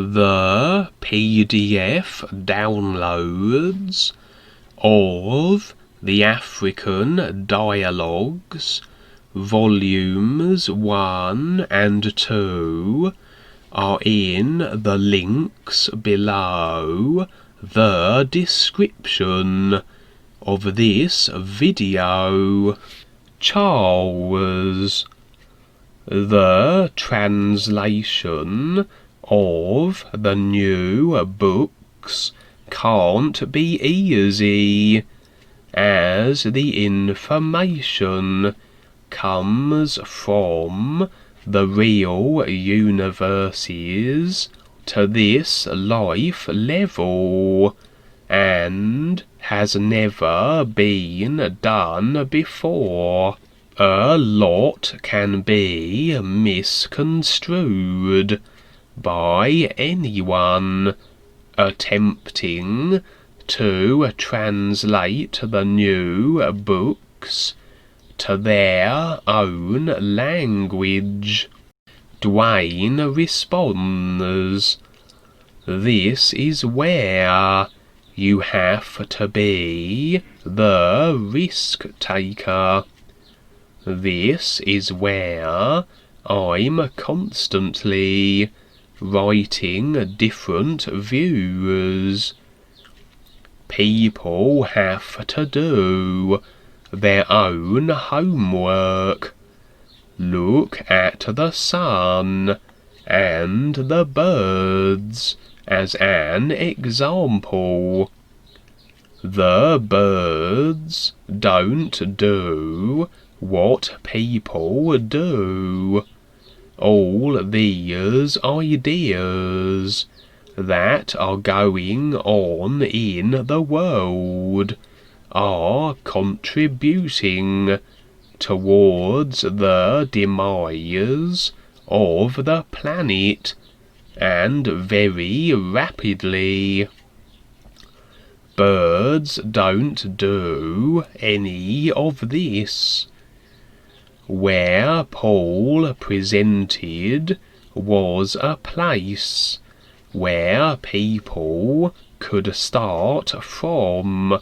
the PDF downloads of the African Dialogues, Volumes 1 and 2, are in the links below the description of this video. Charles. The translation of the new books can't be easy, as the information comes from the real universes to this life level, and has never been done before. A lot can be misconstrued by anyone attempting to translate the new books to their own language. Duane responds, "This is where you have to be the risk-taker. This is where I'm constantly writing different views. People have to do their own homework. Look at the sun and the birds as an example. The birds don't do what people do. All these ideas that are going on in the world are contributing towards the demise of the planet, and very rapidly. Birds don't do any of this. Where Paul presented was a place where people could start from,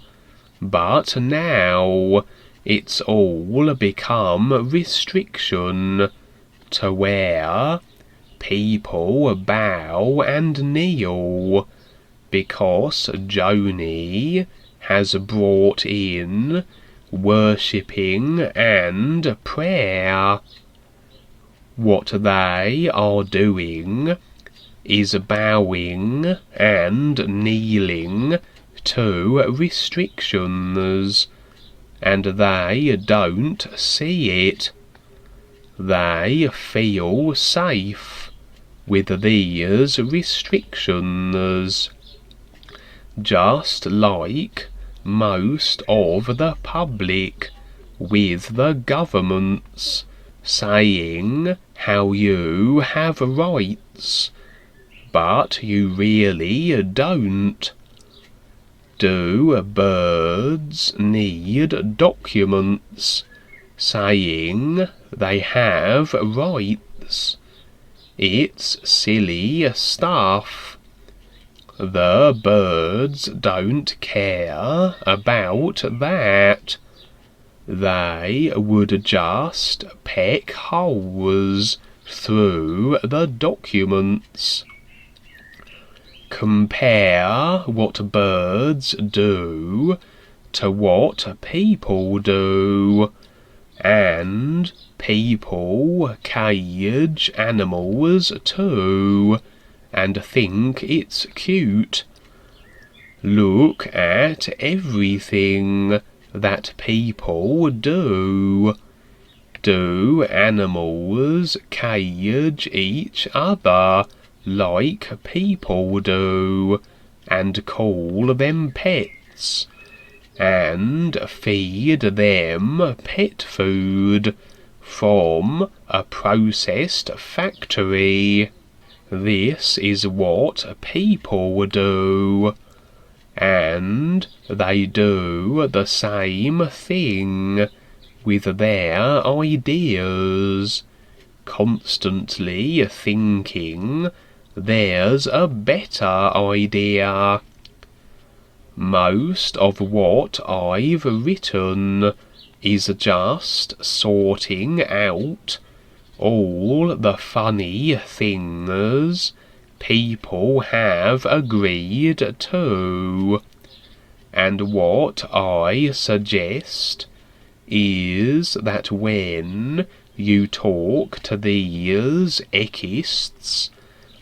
but now it's all become restriction to where people bow and kneel because Joni has brought in worshipping and prayer. What they are doing is bowing and kneeling to restrictions, and they don't see it. They feel safe with these restrictions, just like most of the public with the governments saying how you have rights, but you really don't. Do birds need documents saying they have rights? It's silly stuff. The birds don't care about that. They would just peck holes through the documents. Compare what birds do to what people do, and people cage animals too, and think it's cute. Look at everything that people do. Do animals cage each other like people do, and call them pets, and feed them pet food from a processed factory? This is what people do, and they do the same thing with their ideas, constantly thinking there's a better idea. Most of what I've written is just sorting out all the funny things people have agreed to. And what I suggest is that when you talk to these echists,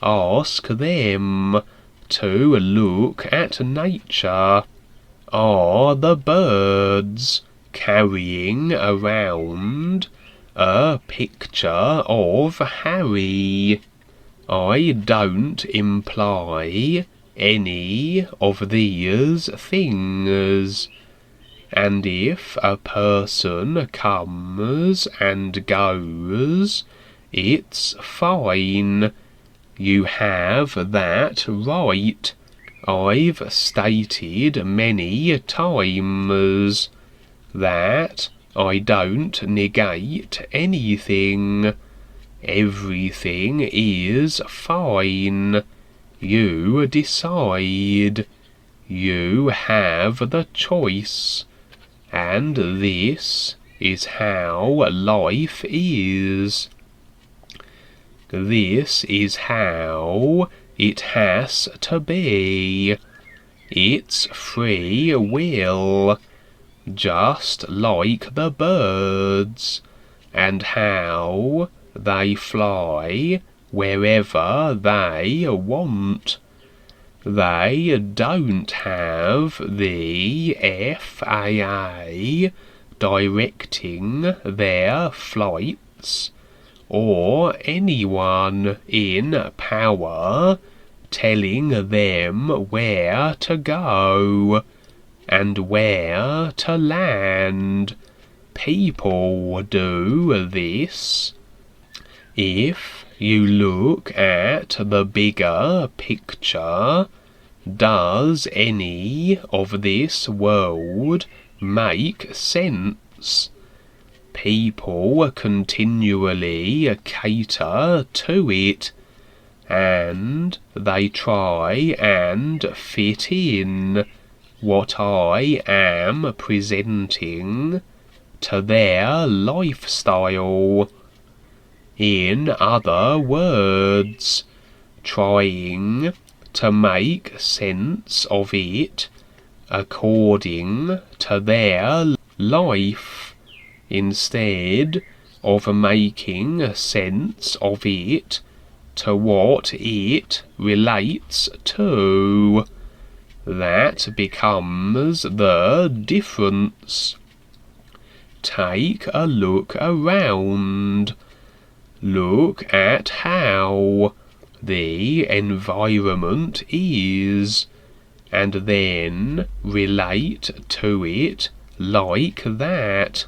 ask them to look at nature. Are the birds carrying around a picture of Harry? I don't imply any of these things. And if a person comes and goes, it's fine. You have that right. I've stated many times that I don't negate anything. Everything is fine. You decide. You have the choice. And this is how life is. This is how it has to be. It's free will, just like the birds, and how they fly wherever they want. They don't have the FAA directing their flights, or anyone in power telling them where to go and where to land. People do this. If you look at the bigger picture, does any of this world make sense? People continually cater to it, and they try and fit in what I am presenting to their lifestyle. In other words, trying to make sense of it according to their life, instead of making sense of it to what it relates to. That becomes the difference. Take a look around. Look at how the environment is, and then relate to it like that.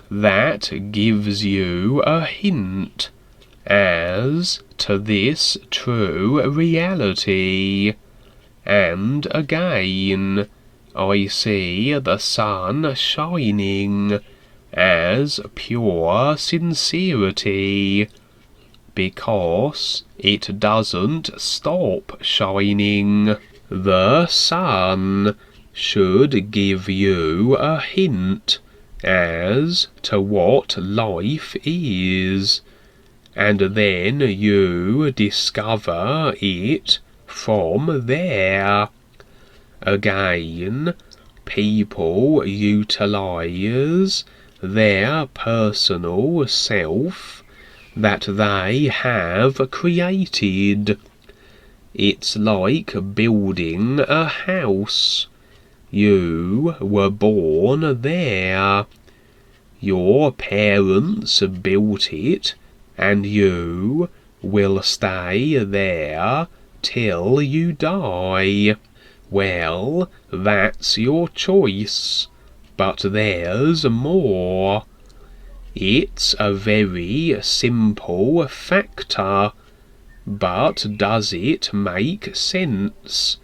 That gives you a hint as to this true reality. And again, I see the sun shining as pure sincerity, because it doesn't stop shining. The sun should give you a hint as to what life is, and then you discover it from there. Again, people utilize their personal self that they have created. It's like building a house. You were born there. Your parents built it, and you will stay there till you die. Well, that's your choice. But there's more. It's a very simple factor, but does it make sense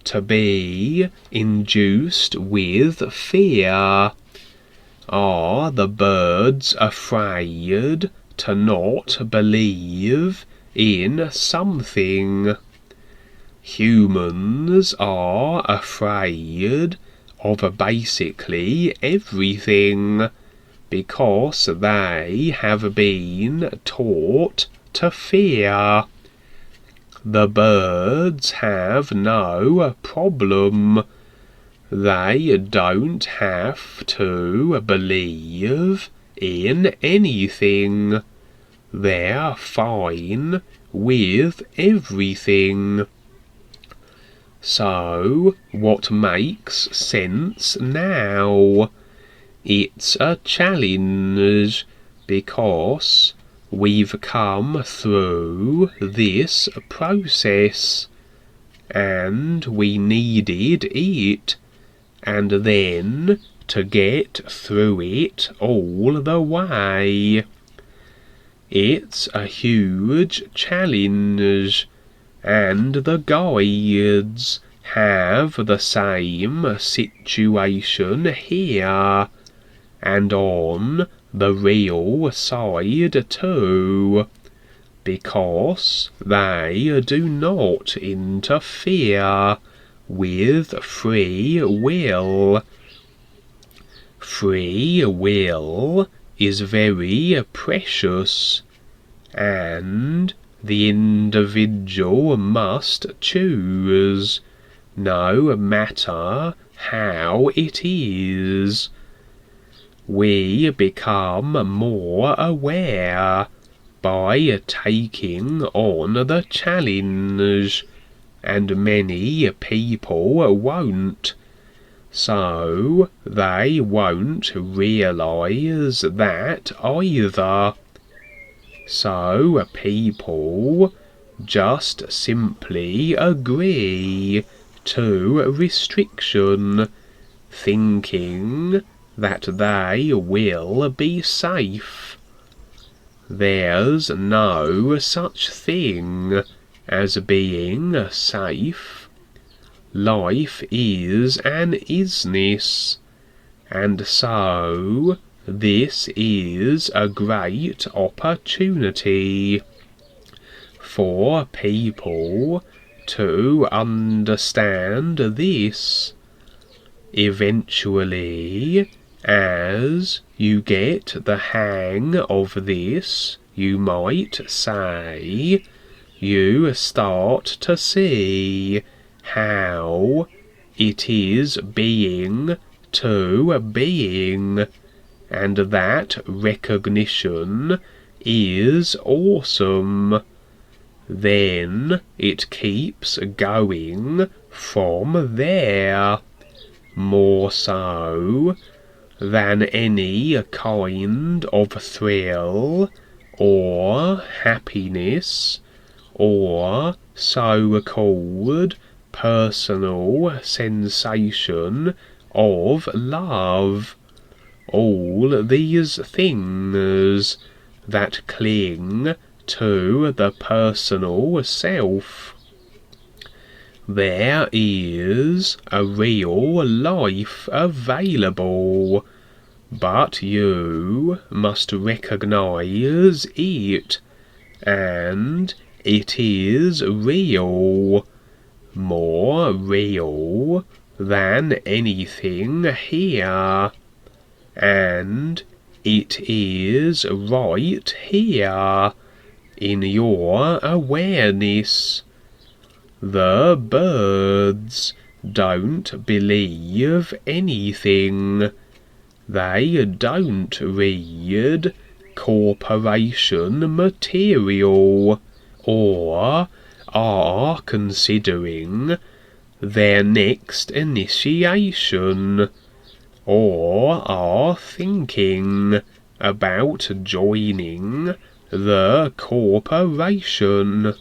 to be induced with fear? Are the birds afraid to not believe in something. Humans are afraid of basically everything because they have been taught to fear. The birds have no problem. They don't have to believe in anything. They're fine with everything. So, what makes sense now? It's a challenge because we've come through this process and we needed it, and then to get through it all the way. It's a huge challenge, and the guides have the same situation here, and on the real side too, because they do not interfere with free will. Free will is very precious, and the individual must choose, no matter how it is. We become more aware by taking on the challenge, and many people won't. So they won't realize that either. So people just simply agree to restriction, thinking that they will be safe. There's no such thing as being safe. Life is an isness, and so this is a great opportunity for people to understand this. Eventually, as you get the hang of this, you might say, you start to see how it is being to being, and that recognition is awesome. Then it keeps going from there, more so than any kind of thrill or happiness or so-called personal sensation of love. All these things that cling to the personal self. There is a real life available, but you must recognize it, and it is real, more real than anything here, and it is right here in your awareness. The birds don't believe anything. They don't read corporation material, or are considering their next initiation, or are thinking about joining the corporation.